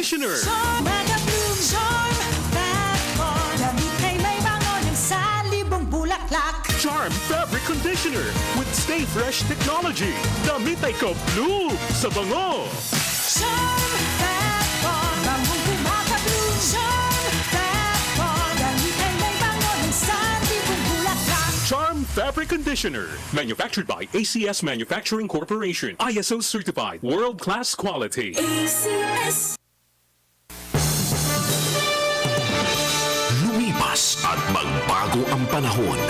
Conditioner. Charm Fabric Conditioner with Stay Fresh technology. Damit ay ka-bloom sa bango. Charm Fat-On, bangong kumaka-bloom. Charm Fat-On, damit ay may bango ng sandibong bulaklak. Charm Fabric Conditioner. Manufactured by ACS Manufacturing Corporation. ISO certified. World-class quality. ACS. Lumipas at magbago ang panahon.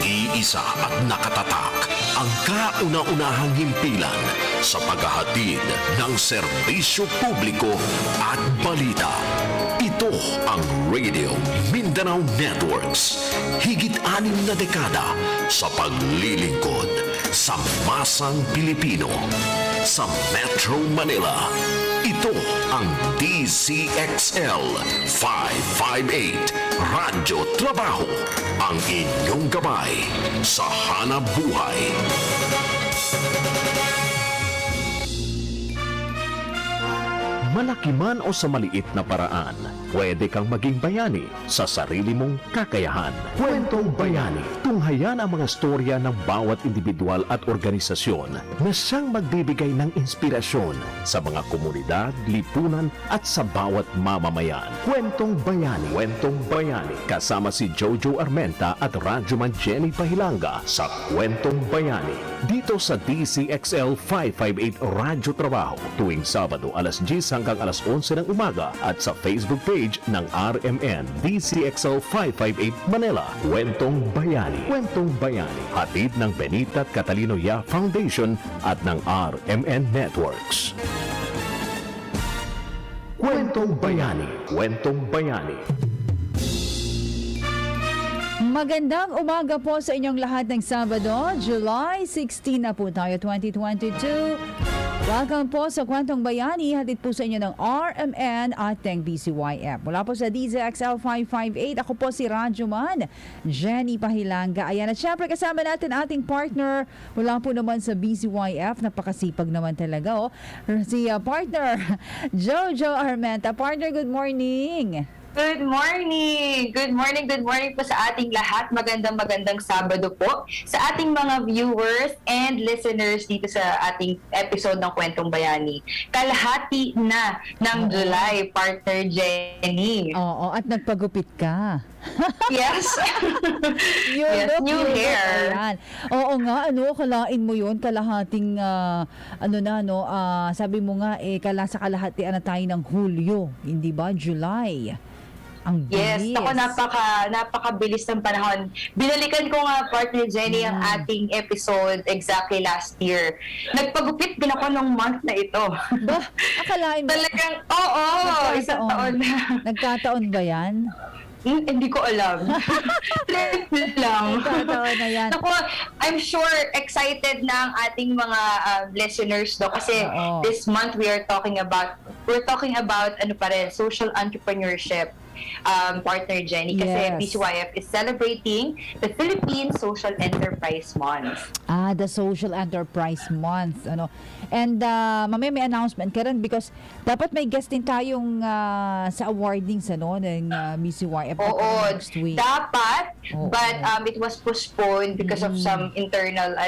Iisa at nakatatak ang kauna-unahang himpilan sa paghahatid ng serbisyo publiko at balita. Ito ang Radio Mindanao Networks. Higit 6 na dekada sa paglilingkod sa masang Pilipino. Sa Metro Manila, ito ang DZXL 558 Radyo Trabaho, ang inyong gabay sa hanap buhay. Malaki man o sa maliit na paraan, pwede kang maging bayani sa sarili mong kakayahan. Kwentong Bayani. Tunghayan ang mga storya ng bawat individual at organisasyon na siyang magbibigay ng inspirasyon sa mga komunidad, lipunan at sa bawat mamamayan. Kwentong Bayani. Kwentong Bayani. Kasama si Jojo Armenta at Radyoman Jenny Pahilanga sa Kwentong Bayani. Dito sa DZXL 558 Radyo Trabaho tuwing Sabado alas 10 hanggang alas 11 ng umaga at sa Facebook page ng RMN DZXL 558 Manila. Kwentong Bayani. Kwentong Bayani. Hatid ng Benita at Catalino Ya Foundation at ng RMN Networks. Kwentong Bayani. Kwentong Bayani. Magandang umaga po sa inyong lahat ng Sabado, July 16 na po tayo, 2022. Welcome po sa Kwentong Bayani, hatid po sa inyo ng RMN at ng BCYF. Mula po sa DZXL 558, ako po si Radyoman Jenny Pahilanga. Ayan, at syempre kasama natin ating partner mula po naman sa BCYF, napakasipag naman talaga, si partner Jojo Armenta. Partner, good morning. Good morning! Good morning po sa ating lahat. Magandang Sabado po sa ating mga viewers and listeners dito sa ating episode ng Kwentong Bayani. Kalahati na ng July, partner Jenny. Oo, at nagpagupit ka. Yes. Yes, new hair. Ayan. Oo nga, kalain mo yun, kalahating, sabi mo nga, sa kalahatian na tayo ng Hulyo, hindi ba? July. Ang bilis. Yes, ako napakabilis ng panahon. Binalikan ko nga, partner Jenny, ang ating episode exactly last year. Nagpagupit din ako nung month na ito. Ba, akalain mo? Talagang, isang taon na. Nagkataon ba yan? Hindi ko alam. Trend lang. Nagkataon na yan. Ako, I'm sure excited na ang ating mga listeners do kasi this month we're talking about social entrepreneurship. Partner Jenny, kasi BCYF is celebrating the Philippine Social Enterprise Month. The Social Enterprise Month. And mamaya may announcement ka rin because dapat may guest din tayong sa awardings ng BCYF next week. Dapat, but it was postponed because of some internal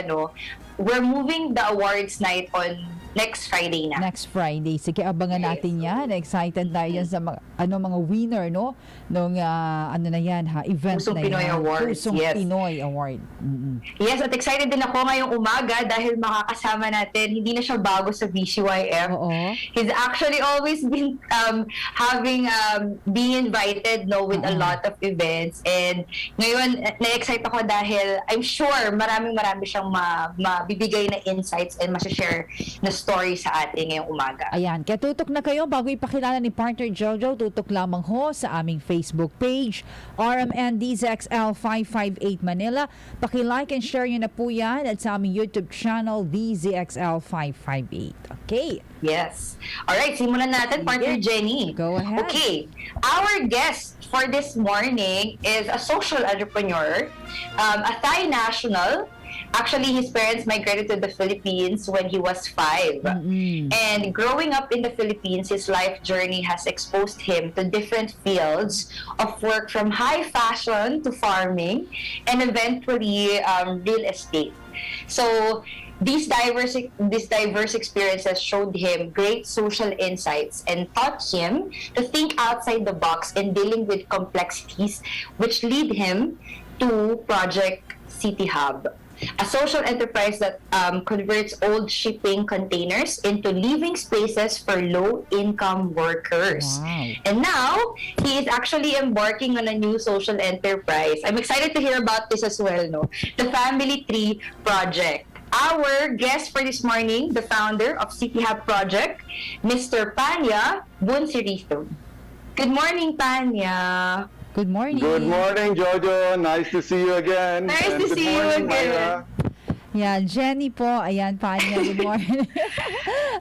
we're moving the awards night on next Friday na. Next Friday. Sige, abangan natin yan. Excited tayo yan sa mga winner, no? Nung, event Pusong na yan. Pinoy Awards. Pusong Pinoy Award. Mm-hmm. Yes, at excited din ako ngayong umaga dahil makakasama natin, hindi na siya bago sa BCYF. He's actually always been being invited with a lot of events. And ngayon, na-excite ako dahil I'm sure marami siyang mabibigay na insights and masashare na story sa atin ngayong umaga. Ayan, kaya tutok na kayo bago ipakilala ni partner Jojo, tutok lamang ho sa aming Facebook page, RMN DZXL 558 Manila. Paki-like and share nyo na po yan at sa aming YouTube channel, DZXL 558. Okay. Yes. Alright, simulan natin, partner Jenny. Go ahead. Okay. Our guest for this morning is a social entrepreneur, a Thai national, Actually, his parents migrated to the Philippines when he was 5. And growing up in the Philippines, his life journey has exposed him to different fields of work, from high fashion to farming and eventually real estate. So these diverse experiences showed him great social insights and taught him to think outside the box in dealing with complexities, which lead him to Project City Hub, a social enterprise that converts old shipping containers into living spaces for low-income workers. Wow. And now, he is actually embarking on a new social enterprise. I'm excited to hear about this as well, no? The Family Tree Project. Our guest for this morning, the founder of City Hub Project, Mr. Panya Bunsirito. Good morning, Panya. Good morning. Good morning, Jojo. Nice to see you again. Nice And to good see you morning, again. Myra. Yan, Jenny po. Ayan, Panya. Good morning.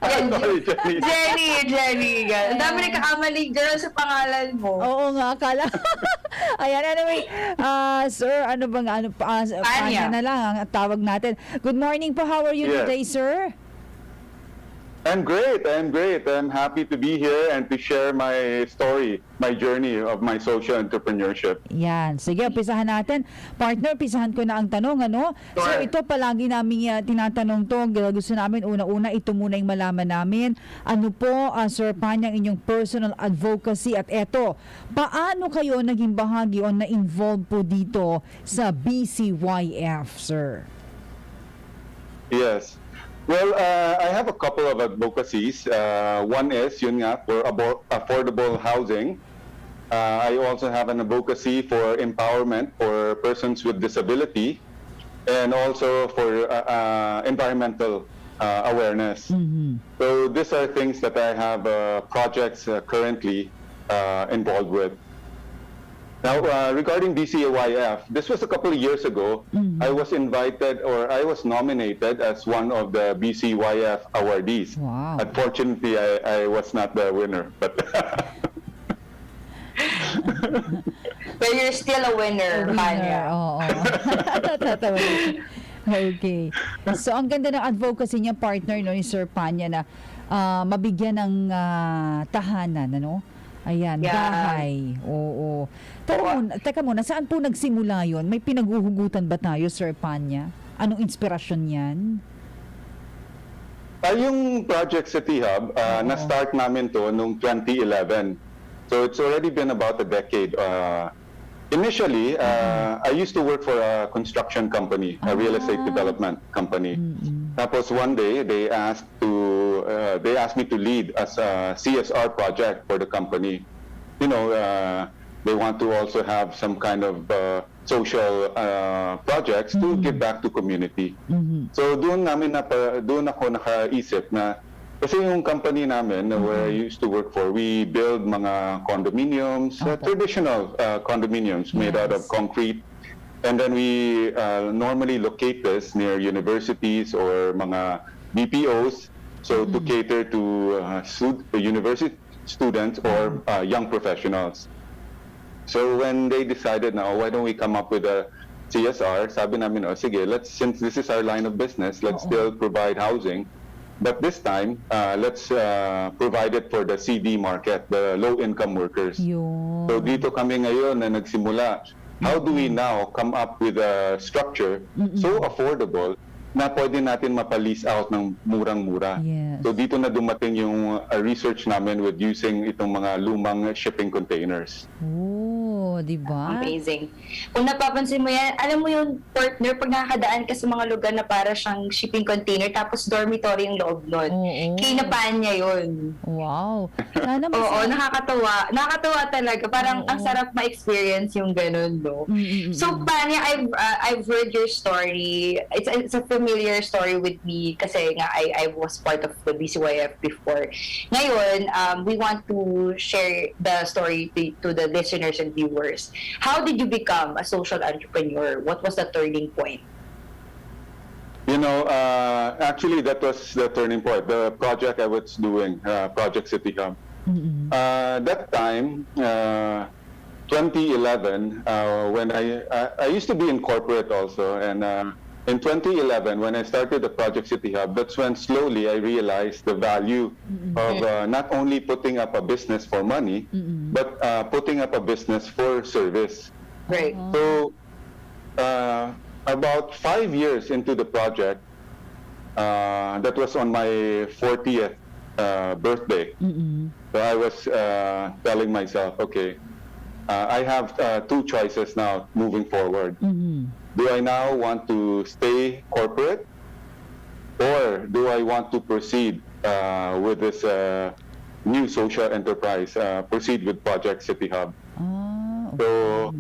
Sorry, Jenny. Jenny. Ang dami nagkakamali, girl, sa pangalan mo. Oo nga, akala. Ayan, anyway, sir, ano bang, Panya na lang ang tawag natin. Good morning po. How are you Yes. today, sir? I'm great. I'm happy to be here and to share my story, my journey of my social entrepreneurship. Yan. Sige, umpisahan natin. Partner, umpisahan ko na ang tanong, ano? So, Sure. ito palagi namin tinatanong to. Gusto namin, una-una, ito muna yung malaman namin. Ano po, Sir Panya, ang inyong personal advocacy? At eto, paano kayo naging bahagi o na-involve po dito sa BCYF, sir? Yes. Well, I have a couple of advocacies. One is, yun nga, for affordable housing. I also have an advocacy for empowerment for persons with disability, and also for environmental awareness. So these are things that I have projects currently involved with. Now, regarding BCYF, this was a couple of years ago. I was invited, or I was nominated as one of the BCYF awardees. Wow. Unfortunately, I was not the winner, but But you're still a winner, Panya. Oo. Natatawa na siya. Okay. So, ang ganda ng advocacy niya, partner, no, ni Sir Panya, na mabigyan ng tahanan, ano? Ayan, Yeah. bahay. Oo. Teka muna, saan po nagsimula yon? May pinaguhugutan ba tayo, Sir Panya? Anong inspirasyon yan? yung Project City Hub, na-start namin to noong 2011. So it's already been about a decade. Initially, I used to work for a construction company, a real estate development company. Tapos one day, they asked me to lead as a CSR project for the company. You know, they want to also have some kind of social projects to give back to community. So doon ako nakaisip na, kasi yung company namin where I used to work for, we build mga condominiums, traditional condominiums made out of concrete. And then we normally locate this near universities or mga BPOs, so to cater to university students or young professionals. So when they decided na, why don't we come up with a CSR, sabi namin, sige, since this is our line of business, let's still provide housing. But this time, let's provide it for the CD market, the low-income workers. Yun. So dito kami ngayon na nagsimula. How do we now come up with a structure so affordable na pwede natin mapa-lease out ng murang-mura? Yes. So dito na dumating yung research namin with using itong mga lumang shipping containers. Oh, di ba? Amazing. Kung napapansin mo yan, alam mo yung partner, pag nakakadaan ka sa mga lugar na para siyang shipping container, tapos dormitory yung loob nun. Oo. Kinapan niya yun. Wow. Sana Oo, nakakatawa. Nakakatawa talaga. Parang ang sarap ma-experience yung ganun, no? So, Panya, I've heard your story. It's a familiar story with me kasi nga I was part of the BCYF before. Ngayon, we want to share the story to the listeners and viewers. How did you become a social entrepreneur? What was the turning point? You know, actually that was the turning point. The project I was doing, Project City Hub. That time, 2011, when I used to be in corporate also, and in 2011, when I started the Project City Hub, that's when slowly I realized the value of not only putting up a business for money, but putting up a business for service. Right. So, about 5 years into the project, that was on my 40th birthday. So I was telling myself, okay, I have two choices now moving forward. Do I now want to stay corporate, or do I want to proceed with this new social enterprise, proceed with Project City Hub? So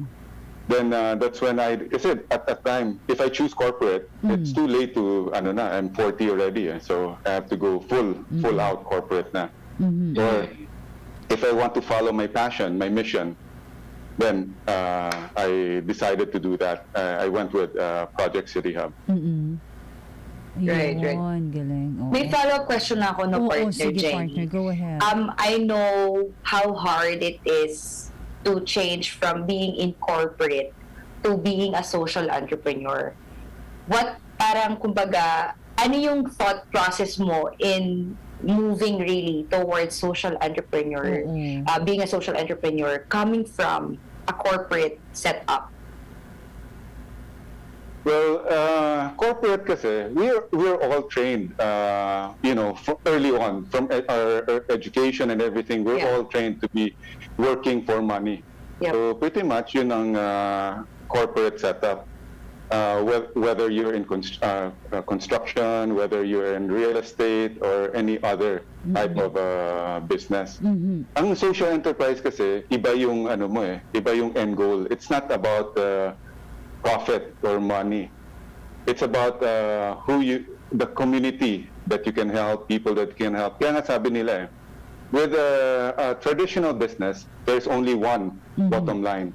then that's when I said at that time, if I choose corporate, it's too late to, ano na, I'm 40 already, so I have to go full out corporate na. Or if I want to follow my passion, my mission, then I decided to do that. I went with Project City Hub. Right. Yun, galing. Oo. May follow-up question ako, no, Oo, partner sige, Jenny. partner. Go ahead. I know how hard it is to change from being in corporate to being a social entrepreneur. What, parang, kumbaga, ano yung thought process mo in moving really towards social entrepreneur, being a social entrepreneur, coming from a corporate setup? Well, corporate kasi, we're all trained, early on, from our education and everything, we're all trained to be working for money. Yep. So pretty much yun ang corporate setup. Whether you're in construction, whether you're in real estate, or any other type of business. Ang social enterprise kasi, iba yung iba yung end goal. It's not about profit or money. It's about the community that you can help, people that you can help. Kaya nga sabi nila with a traditional business, there's only one bottom line,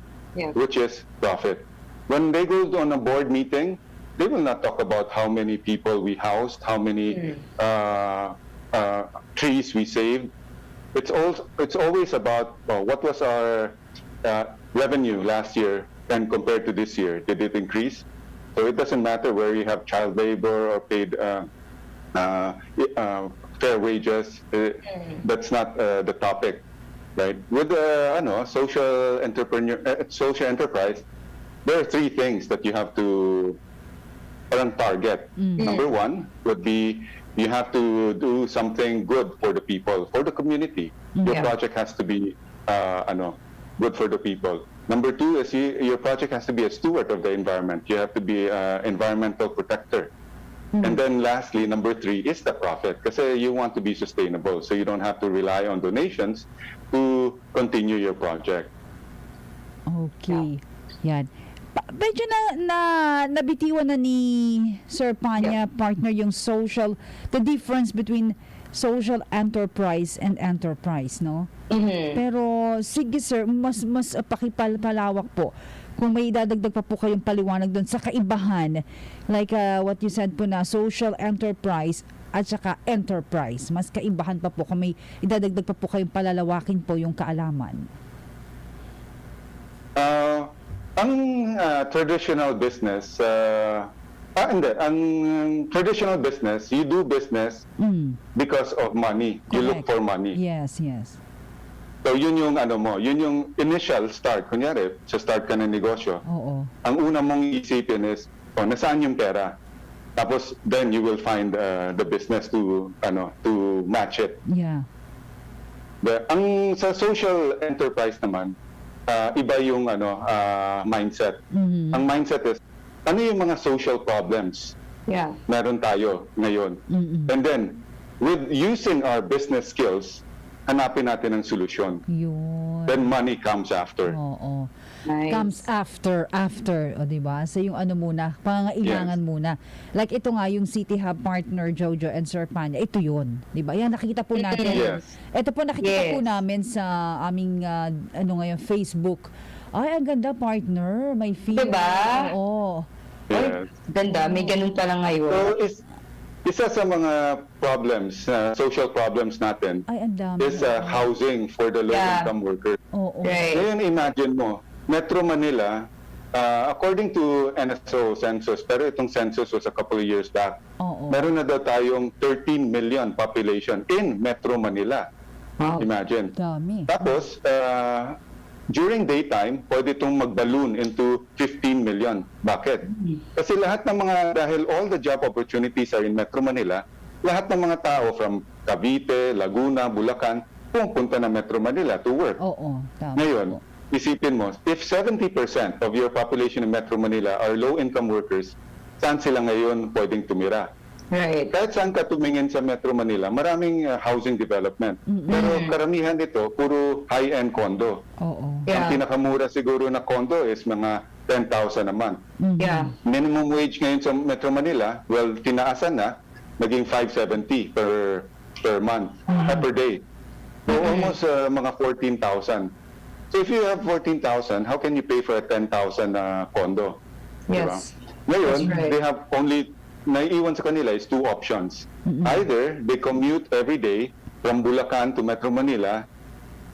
which is profit. When they go on a board meeting, they will not talk about how many people we housed, how many trees we saved. It's always about what was our revenue last year and compared to this year. Did it increase? So it doesn't matter where you have child labor or paid fair wages. That's not the topic, right? With social enterprise, there are three things that you have to target. Number one would be you have to do something good for the people, for the community. Your project has to be good for the people. Number two is your project has to be a steward of the environment. You have to be an environmental protector. And then lastly, number three is the profit. Kasi you want to be sustainable, so you don't have to rely on donations to continue your project. Okay. Yan. Medyo nabitiwan na ni Sir Panya, partner, yung the difference between social enterprise and enterprise, no? Pero sige sir, mas pakipalawak po. Kung may idadagdag pa po kayong paliwanag doon sa kaibahan, like what you said po na social enterprise at saka enterprise, mas kaibahan pa po kung may idadagdag pa po kayong palalawakin po yung kaalaman. Ang traditional business, ang traditional business, you do business because of money. You look for money. Yes. So yun yung yun yung initial start. Kunyari, sa start ka ng negosyo. Oo. Ang una mong isipin is, nasaan yung pera? Tapos then you will find the business to match it. Yeah. Ang sa social enterprise naman, iba yung mindset. Ang mindset is, ano yung mga social problems meron tayo ngayon? And then, with using our business skills, hanapin natin ang solusyon. Yun. Then money comes after. Oo. Nice. Comes after, o diba? So yung muna, pangangailangan muna. Like ito nga, yung City Hub partner, Jojo and Sir Panya, ito yun. Diba? Yan, nakikita po natin. Yes. Ito po nakikita po namin sa aming, ngayon, Facebook. Ay, ang ganda, partner. May feel. Diba? Oo. Yes. Ganda, may ganun pala ngayon. So, isa sa mga problems, social problems natin, Ay, ang dami. is housing for the low-income workers. Oo. Right. Ngayon, imagine mo, Metro Manila, according to NSO census, pero itong census was a couple of years back, Oo. meron na daw tayong 13 million population in Metro Manila. Imagine. Dami. Tapos, during daytime, pwede itong mag-balloon into 15 million. Bakit? Kasi lahat ng dahil all the job opportunities are in Metro Manila, lahat ng mga tao from Cavite, Laguna, Bulacan, pumunta na Metro Manila to work. Oo. Tama Ngayon, po. isipin mo, if 70% of your population in Metro Manila are low-income workers, saan sila ngayon pwedeng tumira? Right. Kahit saan ka tumingin sa Metro Manila, maraming housing development. Pero karamihan nito, puro high-end condo. Oo. Ang Yeah. pinakamura siguro na condo is mga 10,000 a month. Yeah. Minimum wage ngayon sa Metro Manila, well, tinaasan na, naging 570 per month, per day. So almost mga 14,000. So if you have 14,000, how can you pay for a 10,000 condo? Yes. Ngayon, That's right. they have only, naiiwan sa kanila is two options. Either they commute every day from Bulacan to Metro Manila,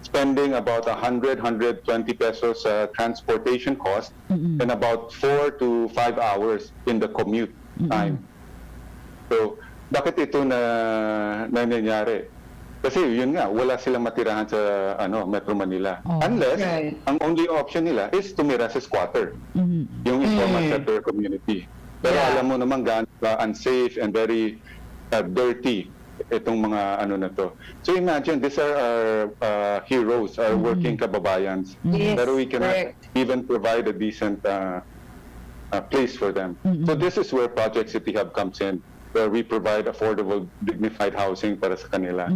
spending about 100-120 pesos transportation cost and about 4 to 5 hours in the commute time. So, bakit ito na nangyayari? Kasi yun nga, wala silang matirahan sa Metro Manila. Unless, Right. ang only option nila is tumira sa squatter, yung informal sector community. Pero Yeah. alam mo naman gaano unsafe and very dirty itong mga na to. So imagine, these are our heroes, our working kababayans. Yes, Pero we cannot correct. even provide a decent place for them. So this is where Project City Hub comes in, where we provide affordable, dignified housing para sa kanila.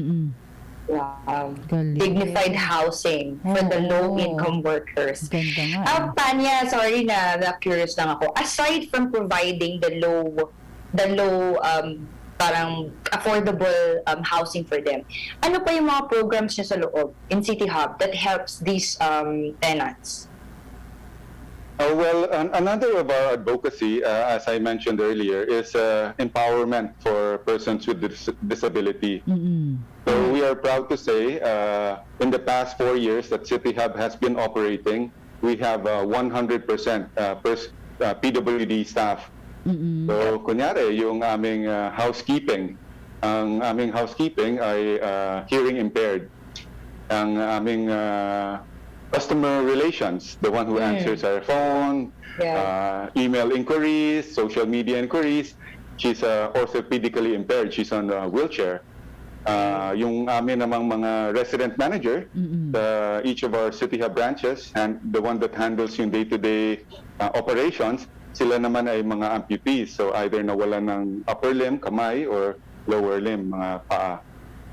Wow. Galing. Dignified housing for the Oo. low-income workers. Ganda nga. Tanya, sorry na-curious lang ako. Aside from providing the low parang affordable housing for them, ano pa yung mga programs niya sa loob in City Hub that helps these tenants? Well, another of our advocacy, as I mentioned earlier, is empowerment for persons with disability. So we are proud to say, in the past 4 years that City Hub has been operating, we have 100% PWD staff. So kunyari, yung aming housekeeping, ang aming housekeeping ay hearing impaired. Ang aming customer relations, the one who answers our phone, email inquiries, social media inquiries. She's orthopedically impaired. She's on a wheelchair. Yung amin namang mga resident manager, each of our City Hub branches, and the one that handles yung day-to-day operations, sila naman ay mga amputees. So either nawalan ng upper limb, kamay, or lower limb, mga paa.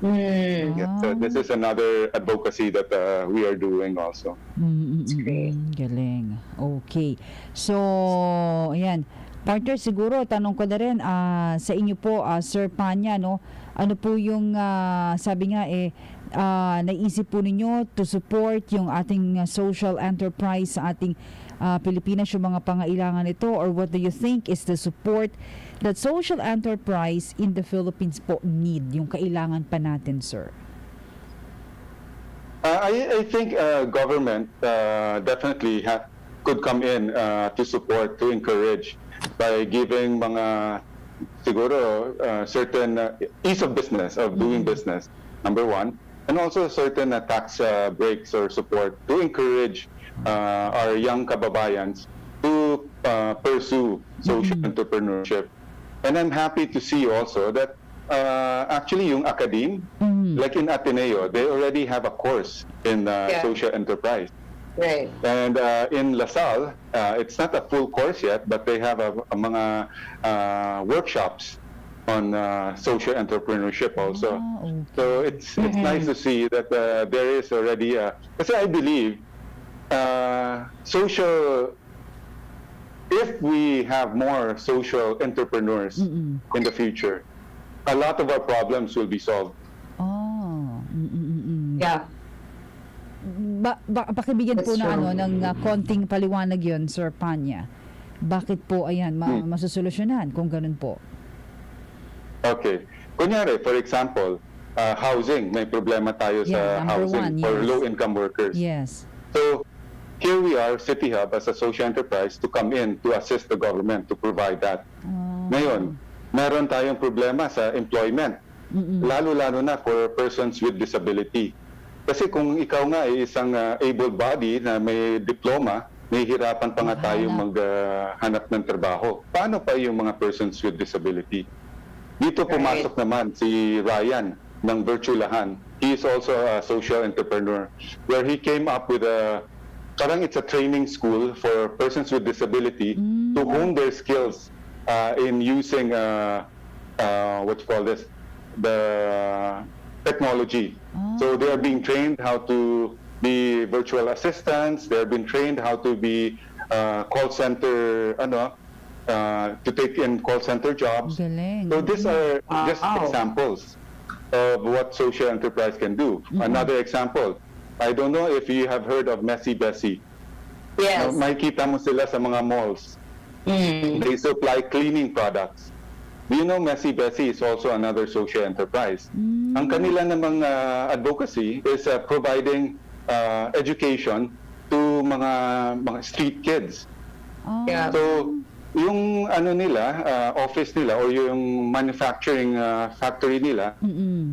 Yeah, so this is another advocacy that we are doing also. Galing. Okay. So, ayan. Partner, siguro, tanong ko na rin sa inyo po, Sir Panya, no? Ano po yung, sabi nga, naisip po ninyo to support yung ating social enterprise sa ating Pilipinas, yung mga pangailangan nito, or what do you think is the support that social enterprise in the Philippines po need, yung kailangan pa natin, sir? I think government definitely could come in to support, to encourage by giving mga siguro certain ease of business, of doing business, number one, and also certain tax breaks or support to encourage our young kababayans to pursue social entrepreneurship. And I'm happy to see also that actually yung academe, like in Ateneo, they already have a course in social enterprise. Right. And in LaSalle, it's not a full course yet, but they have a mga workshops on social entrepreneurship also. Okay. So it's nice to see that there is already kasi I believe if we have more social entrepreneurs in the future, a lot of our problems will be solved. Yeah. Pakibigyan po That's na true. ng konting paliwanag yon, Sir Panya. Bakit po ayan masusolusyonan kung ganun po? Okay. Kunyari, for example, housing. May problema tayo sa Yeah, number housing one, for yes. low-income workers. Yes. So, here we are, City Hub, as a social enterprise to come in to assist the government to provide that. Ngayon, meron tayong problema sa employment, lalo-lalo na for persons with disability. Kasi kung ikaw nga ay isang able-bodied na may diploma, may hirapan pa nga tayong maghanap ng trabaho. Paano pa yung mga persons with disability? Dito pumasok naman si Ryan ng Virtualahan. He is also a social entrepreneur where he came up with parang it's a training school for persons with disability to hone their skills in using what you call this, the technology. So they are being trained how to be virtual assistants. They are being trained how to be call center, to take in call center jobs. Galing. So these are just examples of what social enterprise can do. Another example, I don't know if you have heard of Messy Bessie. Yes. Makikita mo sila sa mga malls. They supply cleaning products. Do you know Messy Bessie is also another social enterprise? Ang kanila namang advocacy is providing education to mga street kids. Yeah. So, yung office nila or yung manufacturing factory nila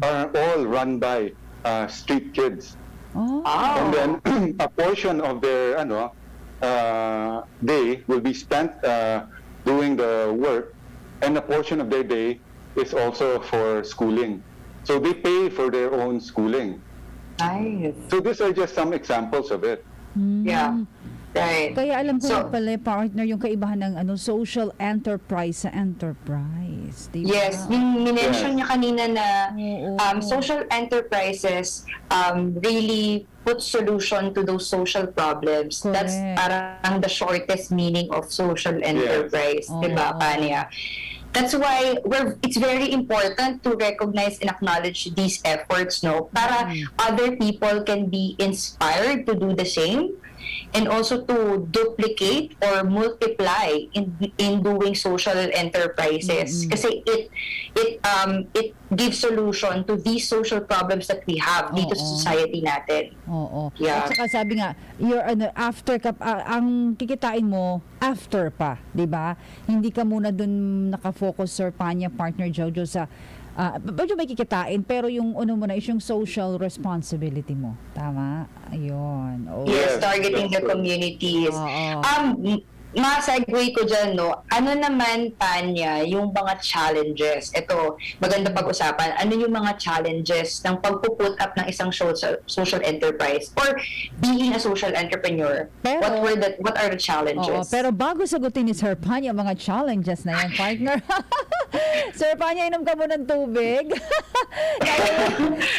are all run by street kids. And then a portion of their day will be spent doing the work, and a portion of their day is also for schooling. So they pay for their own schooling. Nice. So these are just some examples of it. Yeah. Right. Kaya alam ko So- na pala, partner, yung kaibahan ng social enterprise sa enterprise. Diba? Yes, yung minention Yes. niya kanina na Oo. social enterprises really put solution to those social problems. That's Correct. parang the shortest meaning of social enterprise, Yes. diba, Kanya? That's why it's very important to recognize and acknowledge these efforts, no? Para other people can be inspired to do the same, and also to duplicate or multiply in doing social enterprises. Kasi it gives solution to these social problems that we have dito sa society natin. Oo. Yeah. At saka sabi nga, after ang kikitain mo after pa, 'di ba? Hindi ka muna dun nakafocus, Sir Panya, partner Jojo, sa medyo may kikitain, pero yung mo na is yung social responsibility mo. Tama? Ayun. Oo. Yes, Yes, targeting the that's good. communities. Oo. Ma-segue ko dyan, no? Ano naman, Tanya, yung mga challenges? Ito, maganda pag-usapan. Ano yung mga challenges ng pagpuput up ng isang social enterprise or being a social entrepreneur? Pero- What are the Oo, challenges? pero bago sagutin ni Sir Panya mga challenges na yan, partner. Sir Panya, inom ka muna ng tubig.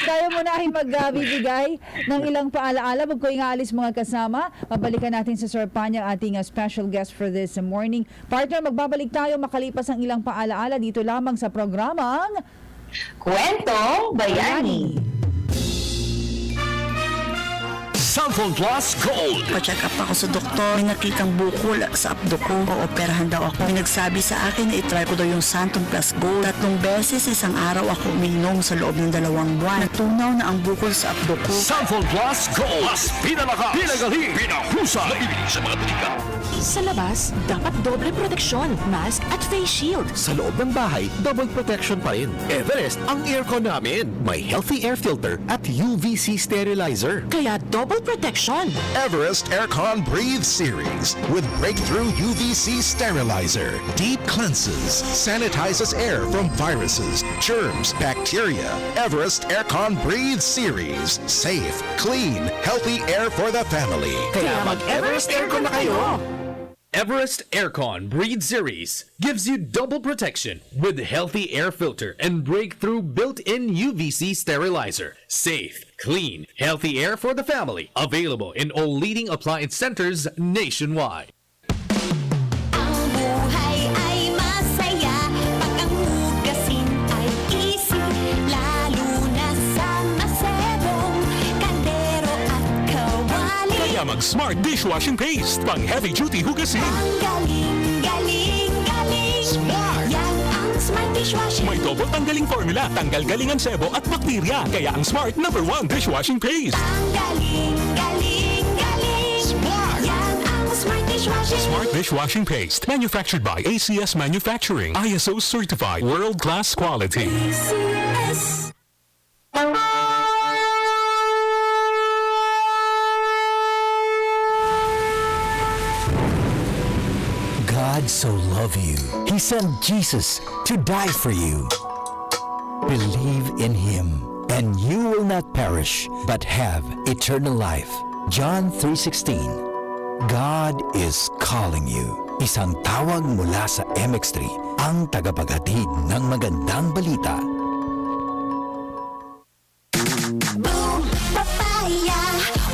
Kaya mo na magbibigay ng ilang paalaala bago yung aalis mga kasama. Pabalikan natin si Sir Panya, ating special guest for this morning. Partner, magbabalik tayo makalipas ang ilang paalaala dito lamang sa programang Kwentong Bayani. Cellphone Plus Gold. Pa-check up ako sa doktor. May nakitang bukol sa abdo ko. Ooperahan daw ako. May nagsabi sa akin na itry ko daw yung Santon Plus Gold. 3 beses isang araw ako uminom sa loob ng 2 buwan. Natunaw na ang bukol sa abdo ko. Cellphone Plus Gold. Mas pinalakas, pinagaling, pinahusay, maibig sa mga tulikan. Sa labas, dapat doble proteksyon, mask at face shield. Sa loob ng bahay, double protection pa rin. Everest, ang aircon namin. May healthy air filter at UVC sterilizer. Kaya double protection. Everest Aircon Breathe Series with breakthrough UVC sterilizer. Deep cleanses, sanitizes air from viruses, germs, bacteria. Everest Aircon Breathe Series. Safe, clean, healthy air for the family. Kaya mag-Everest Aircon na kayo. Everest Aircon Breathe Series gives you double protection with healthy air filter and breakthrough built-in UVC sterilizer. Safe, clean, healthy air for the family. Available in all leading appliance centers nationwide. Ang buhay ay masaya pag ang hugasin ay easy, lalo na sa masebong kaldero at kawali. Kaya mag-Smart Dishwashing Paste, pang heavy-duty hugasin. Ang galing, galing, galing. Smart! Yan ang Smart Dishwashing. May double tanggaling formula, tanggal galingan sebo at bakterya. Kaya ang Smart #1 Dishwashing Paste. Ang galing, galing, galing. Smart! Smart Dishwashing Paste. Manufactured by ACS Manufacturing. ISO certified. World-class quality. God so loved you, He sent Jesus to die for you. Believe in Him, and you will not perish, but have eternal life. John 3:16. God is calling you. Isang tawag mula sa MX3, ang tagapaghatid ng magandang balita. Boom, papaya,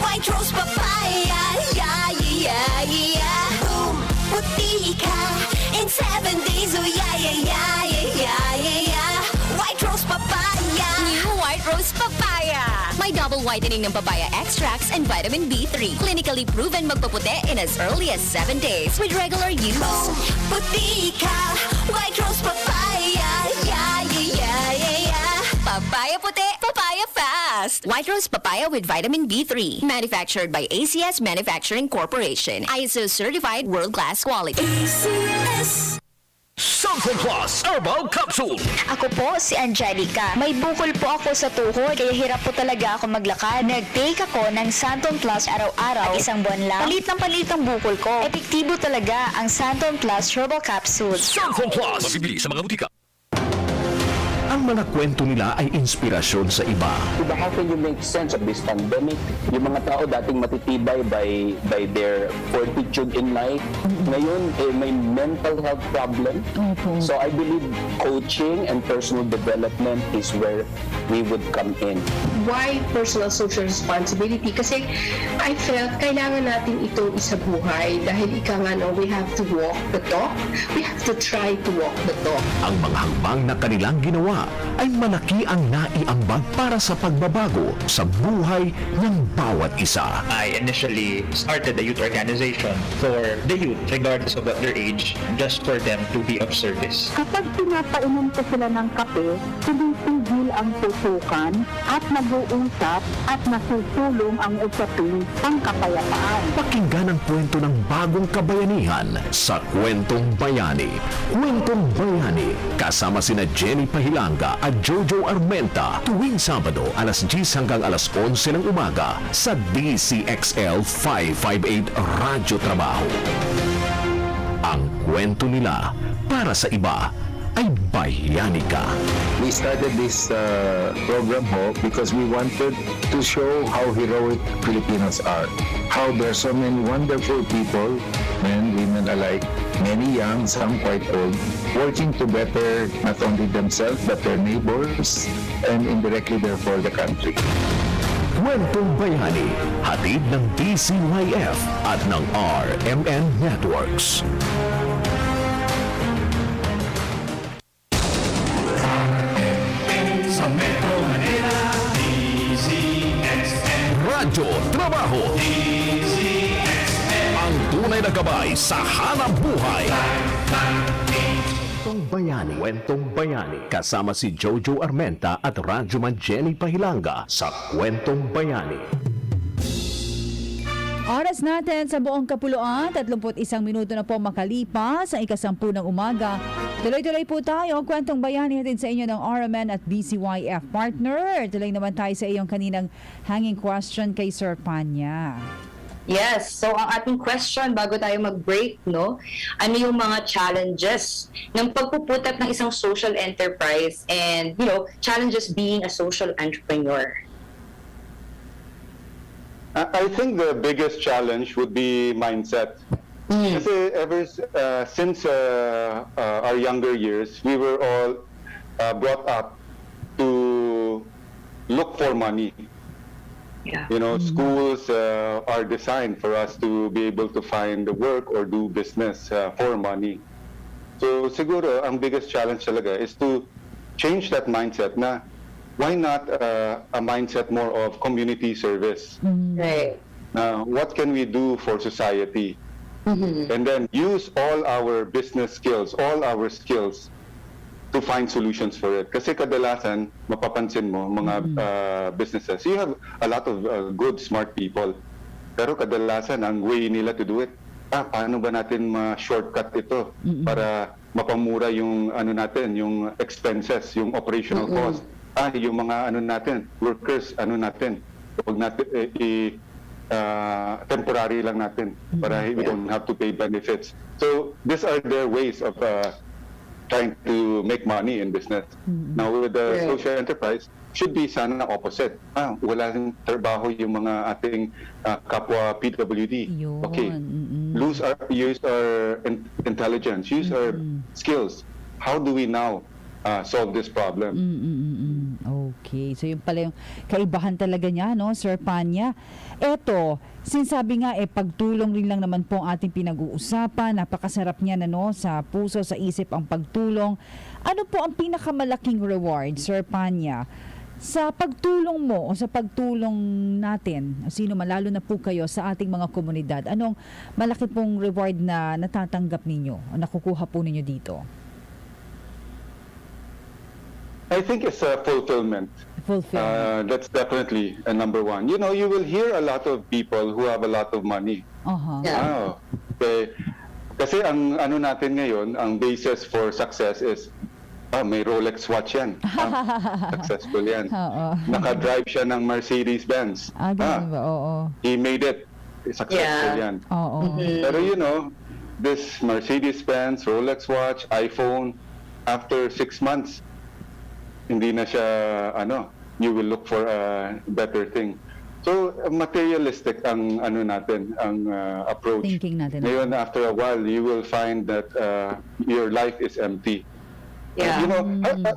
white rose papaya, yeah, yeah, yeah. Boom, puti ka in 7 days, oh yeah, yeah, yeah, yeah, yeah, yeah. White rose papaya, new white rose papaya. May double whitening ng papaya extracts and vitamin B3. Clinically proven magpaputi in as early as 7 days with regular use. Boom, puti ka, white rose papaya, yeah, yeah, yeah, yeah, yeah. Papaya puti, papaya fast. White rose papaya with vitamin B3. Manufactured by ACS Manufacturing Corporation. ISO certified world-class quality. ACS. Santon Plus Herbal Capsule. Ako po si Angelica. May bukol po ako sa tuhod, kaya hirap po talaga ako maglakad. Nag-take ako ng Santon Plus araw-araw at isang buwan lang. Palit ang bukol ko. Epektibo talaga ang Santon Plus Herbal Capsule. Santon Plus. Mabibili sa mga butika. Ang mga kwento nila ay inspirasyon sa iba. Diba, how can you make sense of this pandemic? Yung mga tao dating matitibay by their fortitude in life, ngayon may mental health problem. So I believe coaching and personal development is where we would come in. Why personal social responsibility? Kasi I felt kailangan natin itong isabuhay dahil ika nga no, we have to walk the talk. We have to try to walk the talk. Ang mga hakbang na kanilang ginawa ay malaki ang naiambag para sa pagbabago sa buhay ng bawat isa. I initially started a youth organization for the youth, regardless of what their age, just for them to be of service. Kapag pinapainom ko sila ng kape, tumitigil ang tutukan at nag-uusap at nasusulong ang usaping pangkapayapaan. Pakinggan ang kwento ng bagong kabayanihan sa Kwentong Bayani. Kwentong Bayani, kasama sina Jenny Pahilanga at Jojo Armenta tuwing Sabado alas 10 hanggang alas 11 ng umaga sa DZXL 558 Radyo Trabaho. Ang kwento nila para sa iba ay bayani ka. We started this program ho because we wanted to show how heroic Filipinos are. How there are so many wonderful people, men, women alike, many young, some quite old, working to better not only themselves but their neighbors and indirectly therefore the country. Kwentong Bayani, hatid ng DCYF at ng RMN Networks. Sa Metro Manila, DZXL. Radyo Trabaho. DZXL. Ang tunay na gabay sa hanap buhay. Kwentong Bayani. Kasama si Jojo Armenta at Radyoman Jenny Pahilanga sa Kwentong Bayani. Oras natin sa buong kapuluan, 31 minuto na po makalipas ang ikasampu ng umaga. Tuloy-tuloy po tayo, Kwentong Bayani hatid sa inyo ng RMN at DCYF partner. Tuloy naman tayo sa iyong kaninang hanging question kay Sir Panya. Yes, so ang ating question bago tayo mag-break, no? Ano yung mga challenges ng pagpuputap ng isang social enterprise and, challenges being a social entrepreneur? I think the biggest challenge would be mindset. Kasi since our younger years, we were all brought up to look for money. Yeah. Schools are designed for us to be able to find work or do business for money. So siguro ang biggest challenge talaga is to change that mindset na why not a mindset more of community service? Right. What can we do for society? And then use all our business skills, all our skills to find solutions for it. Kasi kadalasan, mapapansin mo, mga businesses, you have a lot of good, smart people. Pero kadalasan, ang way nila to do it, paano ba natin ma-shortcut ito para mapamura yung natin, yung expenses, yung operational cost. Yung mga natin, workers, natin. Huwag natin temporary lang natin para we don't have to pay benefits. So these are their ways of trying to make money in business. Now with the social enterprise, should be sana opposite. Wala rin trabaho yung mga ating kapwa PWD. Okay, use our intelligence, use our skills. How do we now solve this problem? Okay, so yun pala yung kaibahan talaga niya, no, Sir Panya. Eto, sinasabi nga pagtulong rin lang naman po ang ating pinag-uusapan. Napakasarap niya sa puso, sa isip ang pagtulong. Ano po ang pinakamalaking reward, Sir Panya, sa pagtulong mo o sa pagtulong natin, sino man, lalo na po kayo sa ating mga komunidad? Anong malaki pong reward na natatanggap ninyo o nakukuha po ninyo dito? I think it's fulfillment. That's definitely number one. You know, you will hear a lot of people who have a lot of money. Okay. Kasi ang natin ngayon, ang basis for success is may Rolex watch yan. Successful yan. Naka-drive siya ng Mercedes-Benz. He made it. Successful yan. Pero you know, this Mercedes-Benz, Rolex watch, iPhone, after 6 months, hindi na siya, you will look for a better thing. So, materialistic ang natin, ang approach. Thinking natin. Ngayon, after a while, you will find that your life is empty. You know,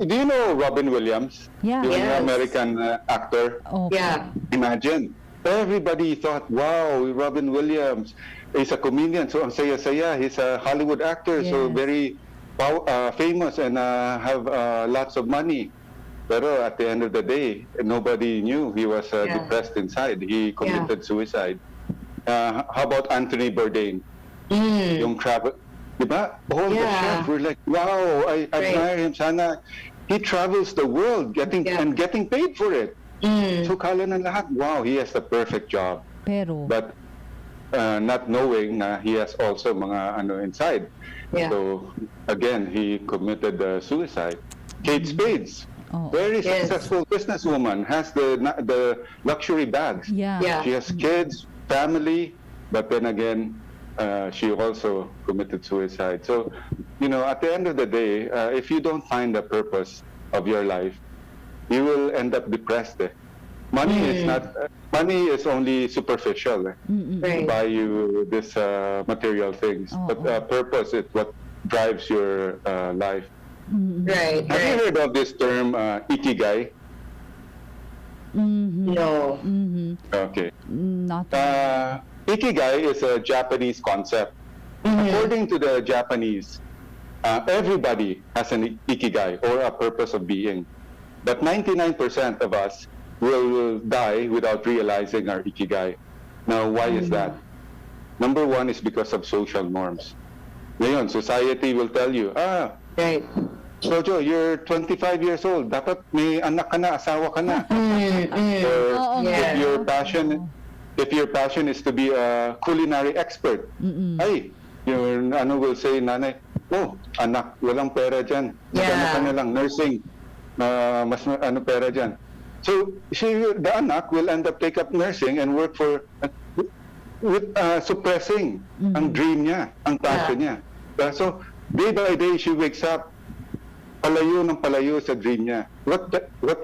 do you know Robin Williams? Yeah. Yung American actor? Imagine, everybody thought, wow, Robin Williams is a comedian, so ang saya-saya. He's a Hollywood actor, so very famous and have lots of money. Pero at the end of the day, nobody knew he was depressed inside. He committed suicide. How about Anthony Bourdain? Yung travel, diba? All the chefs were like, wow, I admire him. Sana he travels the world getting paid for it. So kala ng lahat, wow, he has the perfect job. But not knowing na he has also mga inside. So again, he committed suicide. Kate Spades, very successful businesswoman, has the luxury bags. She has kids, family, but then again, she also committed suicide. So, you know, at the end of the day, if you don't find the purpose of your life, you will end up depressed. Money is not. Money is only superficial to buy you this material things, but purpose is what drives your life. Have you heard of this term, ikigai? No. Okay. Ikigai is a Japanese concept. According to the Japanese, everybody has an ikigai or a purpose of being. But 99% of us will die without realizing our ikigai. Now, why is that? Number one is because of social norms. Ngayon, society will tell you, Jojo, you're 25 years old. Dapat may anak ka na, asawa ka na. Or if your passion is to be a culinary expert, your will say, nanay, anak, walang pera dyan. Magano ka na lang, nursing, mas pera dyan. So, the anak will end up take up nursing and work for, suppressing ang dream niya, ang passion niya. So, day by day, she wakes up, palayo ng palayo sa dream niya. What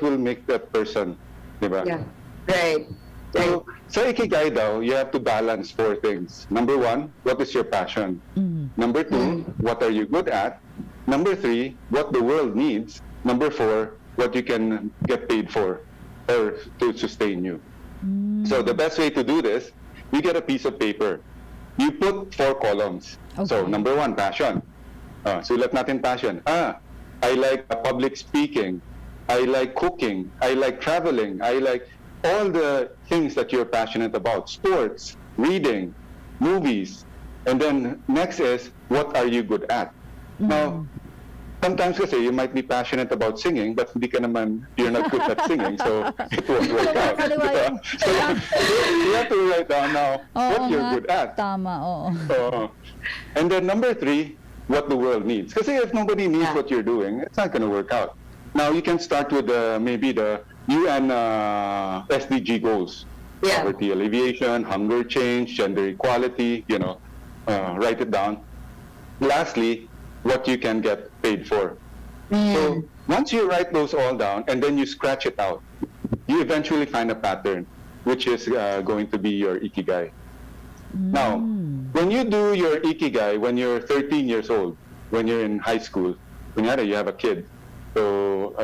will make that person? Diba? Yeah. Right. So, sa ikigai daw, you have to balance 4 things. Number 1, what is your passion? Number 2, what are you good at? Number 3, what the world needs. Number 4, what you can get paid for or to sustain you. So the best way to do this, you get a piece of paper. You put 4 columns. So number 1, passion. Sulat natin passion. I like public speaking. I like cooking. I like traveling. I like all the things that you're passionate about. Sports, reading, movies. And then next is, what are you good at? Now, sometimes kasi you might be passionate about singing, but you're not good at singing, so it won't work out. Diba? So you have to write down now what you're good at. Tama, oo. And then number 3, what the world needs. Kasi if nobody needs what you're doing, it's not going to work out. Now you can start with maybe the UN SDG goals. Poverty alleviation, hunger change, gender equality, write it down. Lastly, what you can get paid for. So once you write those all down and then you scratch it out, you eventually find a pattern, which is going to be your ikigai. Now, when you do your ikigai when you're 13 years old, when you're in high school, you have a kid, so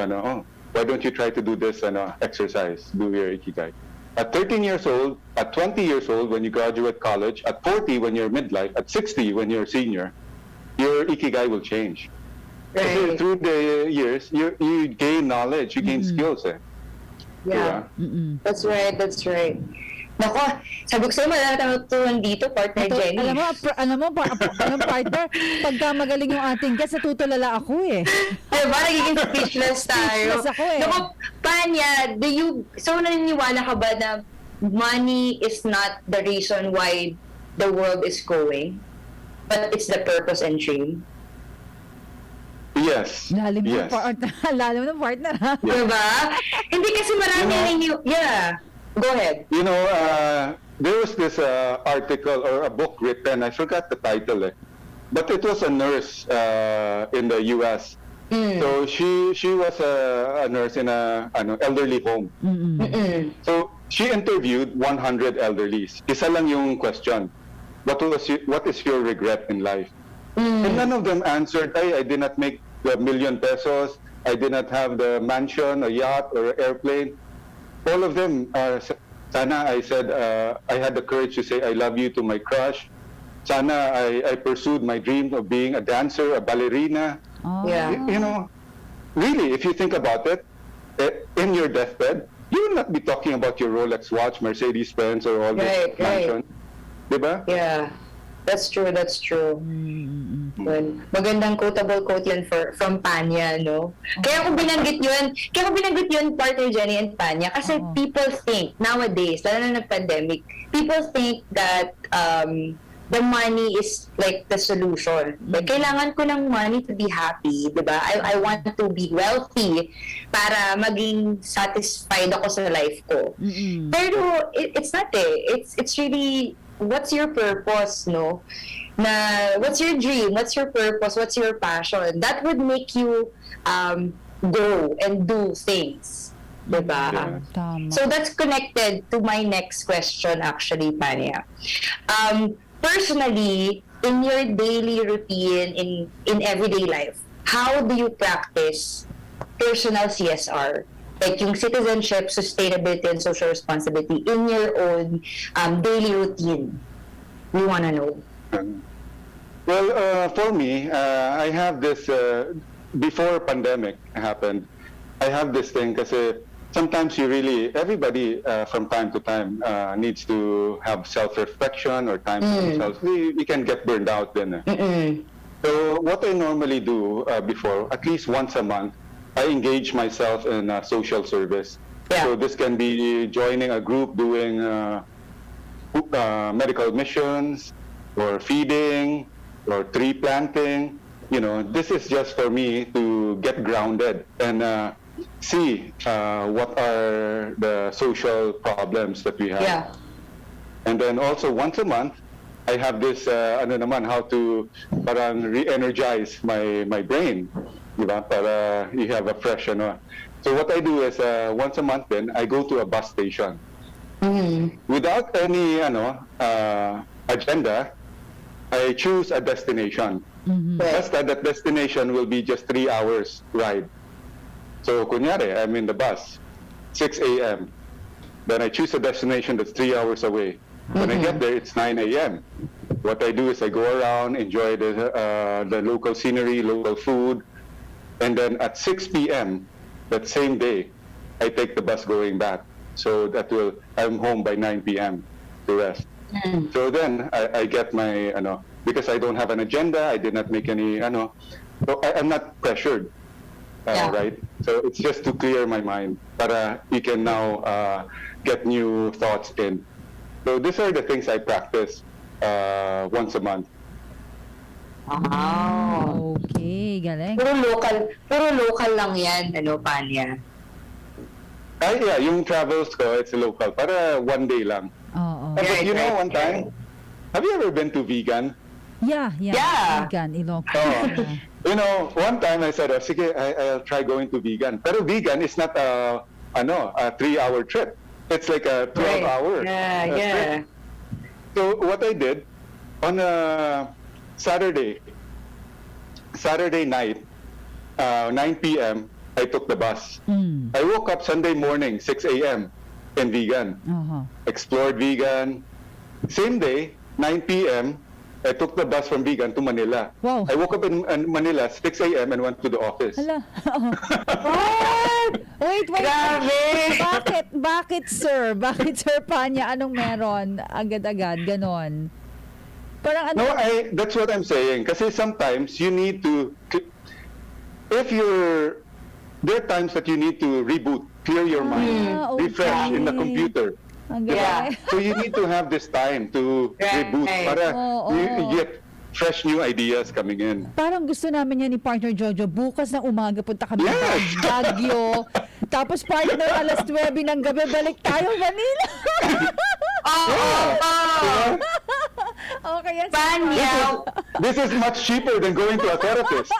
why don't you try to do this exercise, do your ikigai. At 13 years old, at 20 years old when you graduate college, at 40 when you're midlife, at 60 when you're senior, your ikigai will change. Right. Through the years, you gain knowledge, you gain skills. Yeah. That's right. Nako, sabi ko sa'yo, marami tayong tutunan dito, partner Jenny. Alam mo, partner, pagka magaling yung ating guest, natutulala ako eh. Diba, nagiging speechless tayo. Speechless ako eh. Nako, Panya, so naniniwala ka ba na money is not the reason why the world is going, but it's the purpose and dream? Yes. Lalim ng partner. Diba? Hindi kasi marami Go ahead. There was this article or a book written, I forgot the title, but it was a nurse in the U.S. So she was a nurse in an elderly home. So she interviewed 100 elderlies. Isa lang yung question, what is your regret in life? And none of them answered, I did not make the $1 million. I did not have the mansion, a yacht, or an airplane. All of them, sana I said, I had the courage to say I love you to my crush. Sana I pursued my dream of being a dancer, a ballerina. Really, if you think about it, in your deathbed, you will not be talking about your Rolex watch, Mercedes-Benz, or all this mansion. Diba? Yeah. That's true. Magandang quotable quote yun from Panya, no? Kaya ko binanggit yun, partner Jenny and Panya, kasi people think, nowadays, lalo na nag-pandemic, people think that the money is like the solution. Like, kailangan ko ng money to be happy, diba? I want to be wealthy para maging satisfied ako sa life ko. Pero, it's not It's really, what's your purpose, no? What's your dream? What's your purpose? What's your passion? That would make you go and do things. Diba? Yeah. So that's connected to my next question, actually, Panya. Personally, in your daily routine, in everyday life, how do you practice personal CSR? Like yung citizenship, sustainability, and social responsibility in your own daily routine? We want to know. Well, for me, I have this, before pandemic happened, I have this thing kasi sometimes everybody from time to time needs to have self-reflection or time to themselves. We can get burned out then. So what I normally do before, at least once a month, I engage myself in social service. So this can be joining a group doing medical missions or feeding or tree planting. This is just for me to get grounded and see what are the social problems that we have. Yeah. And then also once a month, I have this, how to parang re-energize my brain. Diba? Para you have a fresh, So what I do is, once a month then, I go to a bus station. Without any, agenda, I choose a destination. Basta that destination will be just 3 hours ride. So, kunyari, I'm in the bus, 6 a.m. Then I choose a destination that's 3 hours away. When I get there, it's 9 a.m. What I do is I go around, enjoy the local scenery, local food, and then at 6 p.m. that same day, I take the bus going back. So I'm home by 9 p.m. to rest. So then I get my, because I don't have an agenda, I did not make any, So I'm not pressured, right? So it's just to clear my mind. Para you can now get new thoughts in. So these are the things I practice once a month. Wow. Okay, galing. Puro local lang yan, Panya. Yeah, yung travels ko, it's local. Para one day lang. Oo. But you know, one time, have you ever been to vegan? Yeah. Vegan, Ilocos. Oh. You know, one time I said, sige, I'll try going to vegan. Pero vegan is not a 3-hour trip. It's like a 12-hour trip. So what I did, on a Saturday night, 9 p.m., I took the bus. I woke up Sunday morning, 6 a.m. in vegan. Explored vegan. Same day, 9 p.m., I took the bus from vegan to Manila. Wow. I woke up in Manila 6 a.m. and went to the office. Hala. Wait. Grabe! Bakit, sir? Bakit, Sir Panya? Anong meron? Agad-agad, ganon. Parang ano? No, that's what I'm saying. Kasi sometimes you need to, there are times that you need to reboot, clear your mind, refresh in the computer. So you need to have this time to reboot para you get fresh new ideas coming in. Parang gusto namin yan ni partner Jojo. Bukas ng umaga punta kami sa Baguio. Tapos partner alas 9 ng gabi balik tayo Manila. Okay, yes. This is much cheaper than going to a therapist.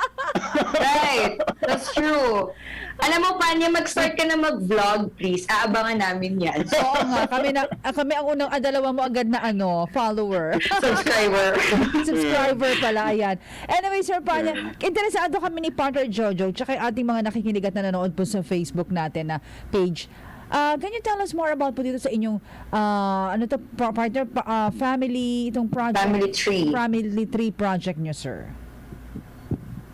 Right. That's true. Alam mo, Panya, mag-start ka na mag-vlog, please. Aabangan namin yan. Oo nga, kami ang unang dalawa mo agad na follower. Subscriber pala, ayan. Anyway, Sir Panya, interesado kami ni partner Jojo tsaka ating mga nakikinig at nanonood po sa Facebook natin na page. Can you tell us more about po dito sa inyong partner family itong project? Family tree project niyo, sir.